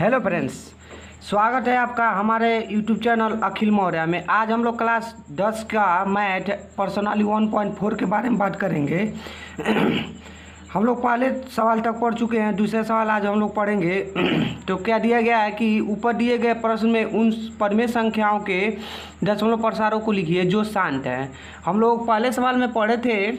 Hello friends, स्वागत है आपका हमारे यूट्यूब चैनल अखिल मौर्य में। आज हम लोग क्लास 10 का मैथ पर्सनली 1.4 के बारे में बात करेंगे। हम लोग पहले सवाल तक पढ़ चुके हैं, दूसरे सवाल आज हम लोग पढ़ेंगे। तो क्या दिया गया है कि ऊपर दिए गए प्रश्न में उन परमेय संख्याओं के दशमलव प्रसारों को लिखिए जो शांत हैं। हम लोग पहले सवाल में पढ़े थे,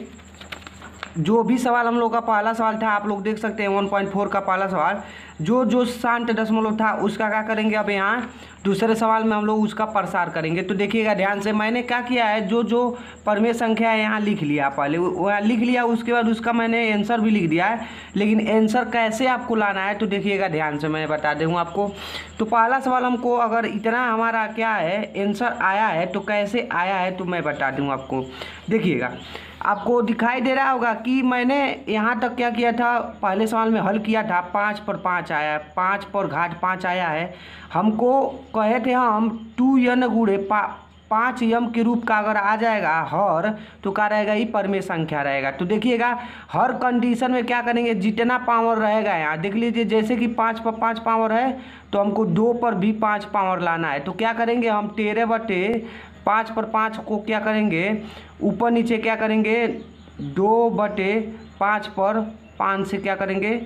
जो भी सवाल हम लोग का पहला सवाल था आप लोग देख सकते हैं 1.4 का पहला सवाल, जो शांत दशमलव था उसका क्या करेंगे। अब यहाँ दूसरे सवाल में हम लोग उसका प्रसार करेंगे। तो देखिएगा ध्यान से, मैंने क्या किया है, जो परमेय संख्या है यहाँ लिख लिया, पहले वहाँ लिख लिया, उसके बाद उसका मैंने आंसर भी लिख दिया है। लेकिन आंसर कैसे आपको लाना है तो देखिएगा ध्यान से, मैं बता दूँ आपको। तो पहला सवाल हमको अगर इतना हमारा क्या है आंसर आया है तो कैसे आया है तो मैं बता दूँ आपको। देखिएगा आपको दिखाई दे रहा होगा कि मैंने यहाँ तक क्या किया था, पहले सवाल में हल किया था 5 पर 5 आया, 5 पर घात 5 आया है। हमको कहे थे हम 2n गुणे 5m के रूप का अगर आ जाएगा हर, तो क्या रहेगा, ये परमेय संख्या रहेगा। तो देखिएगा हर कंडीशन में क्या करेंगे, जितना पावर रहेगा यहाँ देख लीजिए, जैसे कि 5 पर 5 पावर है तो हमको 2 पर भी 5 पावर लाना है। तो क्या करेंगे हम 13/5 पर 5 को क्या करेंगे, ऊपर नीचे क्या करेंगे, 2/5 पर 5 से क्या करेंगे,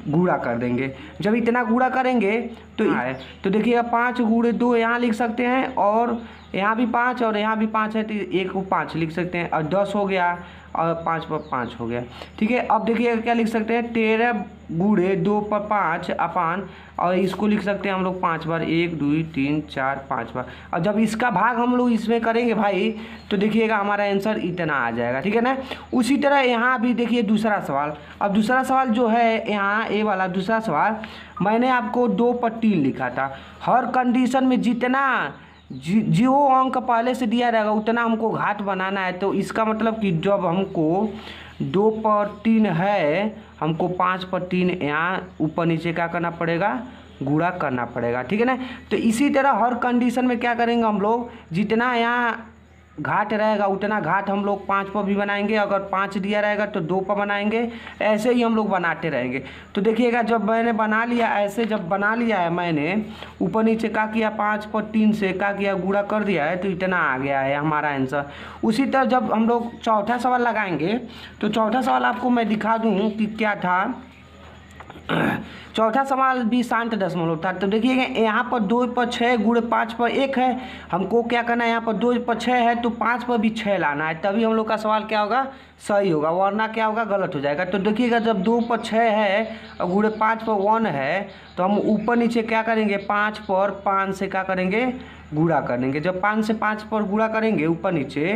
गुणा कर देंगे। जब इतना गुणा करेंगे तो देखिएगा 5 गुणे 2 यहाँ लिख सकते हैं, और यहाँ भी 5 और यहाँ भी 5 है तो एक को 5 लिख सकते हैं, और 10 हो गया और 5 पर 5 हो गया। ठीक है, अब देखिएगा क्या लिख सकते हैं, 13 गुणे 2 पर 5 अपान, और इसको लिख सकते हैं हम लोग 5 बार, 1 2 3 4 5 बार। और जब इसका भाग हम लोग इसमें करेंगे भाई तो देखिएगा हमारा आंसर इतना आ जाएगा। ठीक है ना। उसी तरह यहाँ भी देखिए दूसरा सवाल। अब दूसरा सवाल जो है यहाँ ए वाला दूसरा सवाल, मैंने आपको 2 पर 3 लिखा था। हर कंडीशन में जितना जो अंक पहले से दिया रहेगा उतना हमको घात बनाना है। तो इसका मतलब कि जब हमको 2 पर 3 है, हमको 5 पर 3 यहाँ ऊपर नीचे क्या करना पड़ेगा, गुणा करना पड़ेगा। ठीक है ना। तो इसी तरह हर कंडीशन में क्या करेंगे हम लोग, जितना यहाँ घाट रहेगा उतना घाट हम लोग 5 पर भी बनाएंगे, अगर 5 दिया रहेगा तो 2 पर बनाएंगे, ऐसे ही हम लोग बनाते रहेंगे। तो देखिएगा जब मैंने बना लिया, ऐसे जब बना लिया है मैंने, ऊपर नीचे क्या किया, 5 पर 3 से क्या किया, गुणा कर दिया है, तो इतना आ गया है हमारा आंसर। उसी तरह जब हम लोग चौथा सवाल लगाएंगे तो चौथा सवाल आपको मैं दिखा दूँ कि क्या था। चौथा सवाल भी शांत दशमलव था। तो देखिएगा यहाँ पर 2 पर 6 गुणे 5 पर 1 है, हमको क्या करना है, यहाँ पर 2 पर 6 है तो 5 पर भी 6 लाना है, तभी हम लोग का सवाल क्या होगा, सही होगा, वरना क्या होगा, गलत हो जाएगा। तो देखिएगा जब 2 पर 6 है और गुणे 5 पर 1 है तो हम ऊपर नीचे क्या करेंगे, 5 पर 5 से क्या करेंगे, गुणा कर देंगे। जब 5 से 5 पर गुणा करेंगे ऊपर नीचे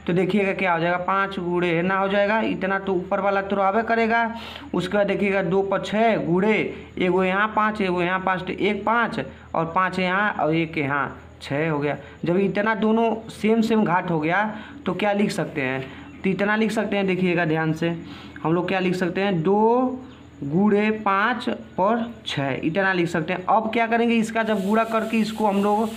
तो देखिएगा क्या हो जाएगा, 5 गुणे ना हो जाएगा, इतना तो ऊपर वाला तो रहबे करेगा। उसके बाद देखिएगा 2 पर 6 गुणे, एगो यहाँ 5 एगो यहाँ 5, तो 1 5 और 5 यहाँ और 1 यहाँ 6 हो गया। जब इतना दोनों सेम घाट हो गया तो क्या लिख सकते हैं, तो इतना लिख सकते हैं। देखिएगा ध्यान से, हम लोग क्या लिख सकते हैं, 2 गुणे 5 पर 6 इतना लिख सकते हैं। अब क्या करेंगे, इसका जब गुणा करके इसको हम लोग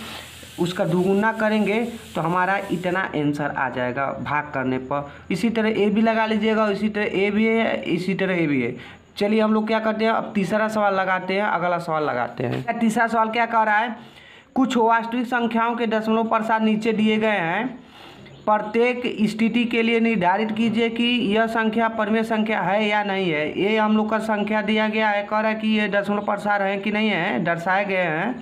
उसका दुगुना करेंगे तो हमारा इतना आंसर आ जाएगा भाग करने पर। इसी तरह ए भी लगा लीजिएगा, इसी तरह ए भी है, इसी तरह ए भी है। चलिए हम लोग क्या करते हैं, अब तीसरा सवाल लगाते हैं, अगला सवाल लगाते हैं। तीसरा सवाल क्या कह रहा है, कुछ वास्तविक संख्याओं के दशमलव प्रसार नीचे दिए गए हैं, प्रत्येक स्थिति के लिए निर्धारित कीजिए कि यह संख्या परमेय संख्या है या नहीं है। ये हम लोग का संख्या दिया गया है, कह रहा है कि ये दशमलव प्रसार है कि नहीं है, दर्शाए गए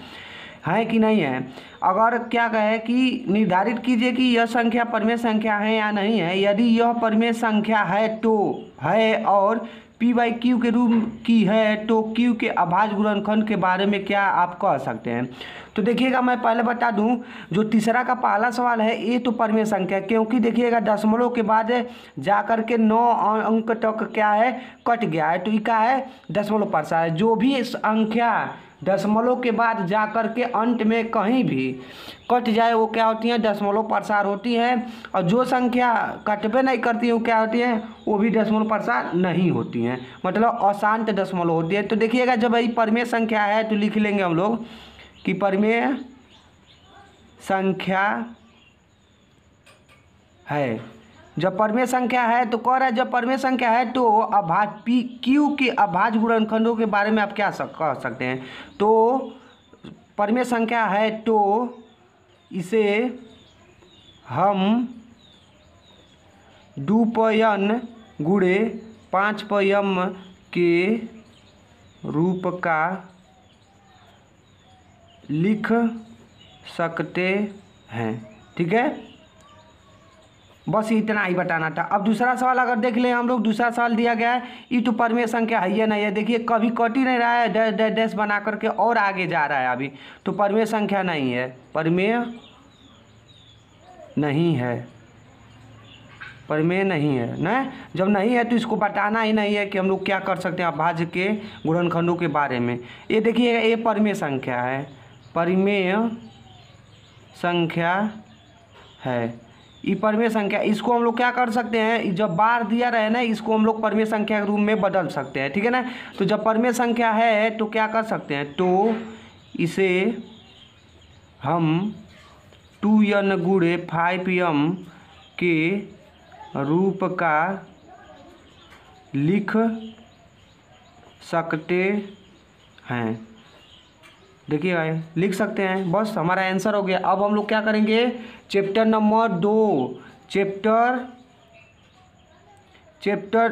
हैं कि नहीं है। अगर क्या कहे कि निर्धारित कीजिए कि यह संख्या परमेय संख्या है या नहीं है। यदि यह परमेय संख्या है तो है, और p/q के रूप की है तो q के अभाज्य गुणनखंड के बारे में क्या आप कह सकते हैं। तो देखिएगा मैं पहले बता दूं, जो तीसरा का पहला सवाल है ये तो परमेय संख्या, क्योंकि देखिएगा दशमलव के बाद जाकर के 9 अंक तक क्या है, कट गया है, तो ये क्या है, दशमलव प्रसार है। जो भी संख्या दशमलव के बाद जाकर के अंत में कहीं भी कट जाए वो क्या होती है, दशमलव प्रसार होती है। और जो संख्या कटबे नहीं करती है वो क्या होती है, वो भी दशमलव प्रसार नहीं होती हैं, मतलब अशांत दशमलव होती है। तो देखिएगा जब ये परमेय संख्या है तो लिख लेंगे हम लोग कि परमेय संख्या है। जब परिमेय संख्या है तो कह रहा है जब परिमेय संख्या है तो अभाज्य पी क्यू के अभाज्य गुणनखंडों के बारे में आप क्या कह सकते हैं। तो परिमेय संख्या है तो इसे हम 2n गुणे 5m के रूप का लिख सकते हैं। ठीक है, बस इतना ही बताना था। अब दूसरा सवाल अगर देख लें हम लोग, दूसरा सवाल दिया गया है ये तो परिमेय संख्या है या नहीं है। देखिए कभी कट ही नहीं रहा है, डैश डैश डैश बना करके और आगे जा रहा है अभी, तो परिमेय संख्या नहीं है, परिमेय नहीं है, परिमेय नहीं है ना। जब नहीं है तो इसको बताना ही नहीं है कि हम लोग क्या कर सकते हैं अभाज्य के गुणनखंडों के बारे में। ये देखिए ये परिमेय संख्या है, परिमेय संख्या है, ये परिमेय संख्या, इसको हम लोग क्या कर सकते हैं, जब बार दिया रहे ना इसको हम लोग परिमेय संख्या के रूप में बदल सकते हैं। ठीक है ना, तो जब परिमेय संख्या है तो क्या कर सकते हैं, तो इसे हम 2n गुणे 5m के रूप का लिख सकते हैं। देखिए भाई लिख सकते हैं, बस हमारा आंसर हो गया। अब हम लोग क्या करेंगे, चैप्टर नंबर 2 चैप्टर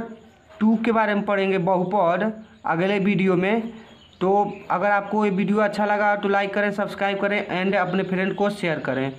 2 के बारे में पढ़ेंगे, बहुपद, अगले वीडियो में। तो अगर आपको ये वीडियो अच्छा लगा तो लाइक करें, सब्सक्राइब करें एंड अपने फ्रेंड को शेयर करें।